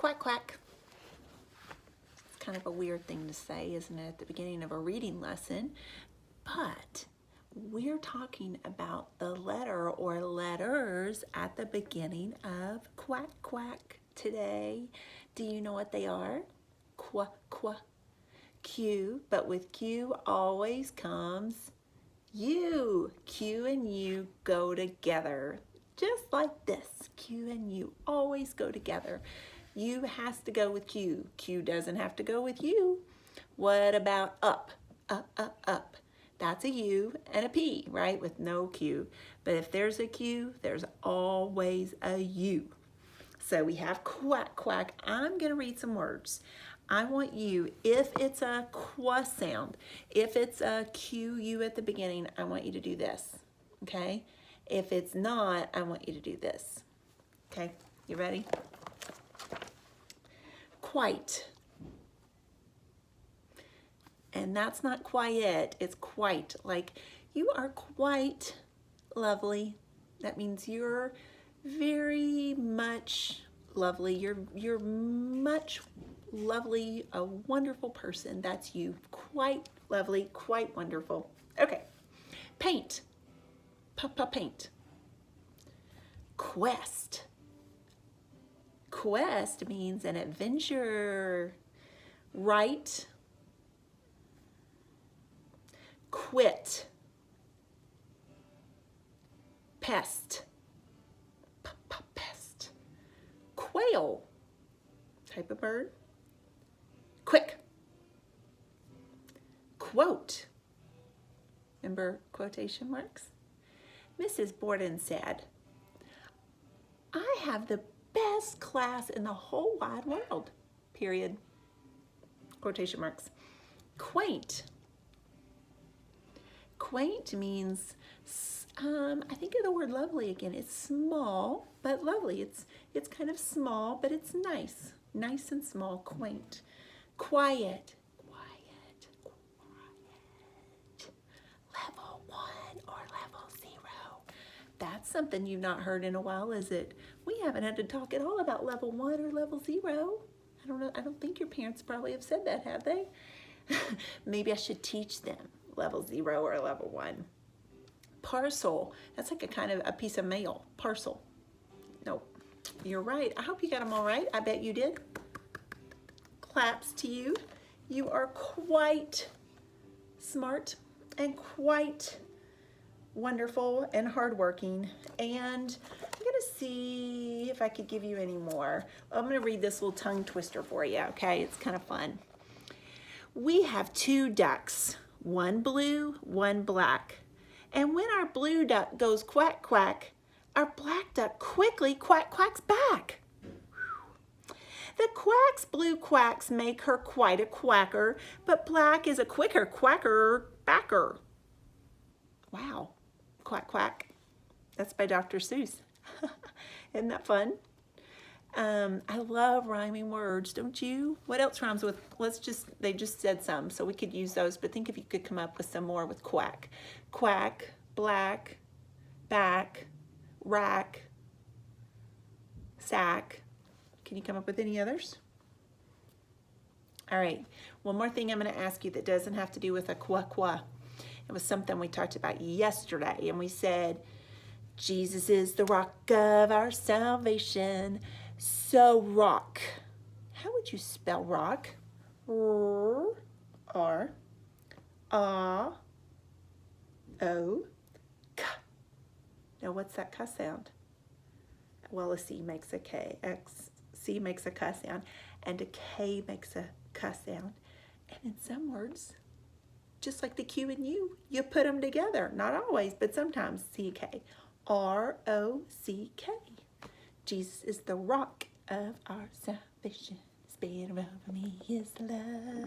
Quack, quack. It's kind of a weird thing to say, isn't it, at the beginning of a reading lesson? But we're talking about the letter or letters at the beginning of quack, quack today. Do you know what they are? Qua, qua, Q, but with Q always comes U. Q and U go together, just like this. Q and U always go together. U has to go with Q. Q doesn't have to go with U. What about up? Up, up, up. That's a U and a P, right? With no Q. But if there's a Q, there's always a U. So we have quack, quack. I'm going to read some words. I want you, if it's a qua sound, if it's a Q-U at the beginning, I want you to do this, okay? If it's not, I want you to do this, okay? You ready? Quite. And that's not quiet, it's quite. Like, you are quite lovely. That means you're very much lovely. You're much lovely, a wonderful person. That's you. Quite lovely, quite wonderful. Okay. Paint. Paint. Quest. Quest means an adventure. Right. Quit. Pest. Pest. Quail. Type of bird. Quick. Quote. Remember quotation marks? Mrs. Borden said, I have the best class in the whole wide world. Period. Quotation marks. Quaint. Quaint means, I think of the word lovely again. It's small, but lovely. It's kind of small, but it's nice. Nice and small, quaint. Quiet. Quiet. Quiet. Level 1 or level 0. That's something you've not heard in a while, is it? We haven't had to talk at all about level 1 or level 0. I don't know. I don't think your parents probably have said that, have they? Maybe I should teach them level 0 or level 1. Parcel. That's like a kind of a piece of mail. Parcel. Nope. You're right. I hope you got them all right. I bet you did. Claps to you. You are quite smart and quite wonderful and hardworking. And I'm going to see if I could give you any more. I'm going to read this little tongue twister for you, okay? It's kind of fun. We have 2 ducks, one blue, one black. And when our blue duck goes quack, quack, our black duck quickly quack, quacks back. The quack's blue quacks make her quite a quacker, but black is a quicker quacker backer. Wow. Quack, quack. That's by Dr. Seuss. Isn't that fun? I love rhyming words, don't you? What else rhymes with, they just said some, so we could use those, but think if you could come up with some more with quack. Quack, black, back, rack, sack. Can you come up with any others? All right, one more thing I'm going to ask you that doesn't have to do with a qua. It was something we talked about yesterday, and we said, Jesus is the rock of our salvation. So rock. How would you spell rock? R, A, O, K. Now what's that K sound? Well, a C makes a K. C makes a K sound, and a K makes a K sound. And in some words, just like the Q and U, you put them together. Not always, but sometimes. C-K. R-O-C-K. Jesus is the rock of our salvation. Spirit over me is love.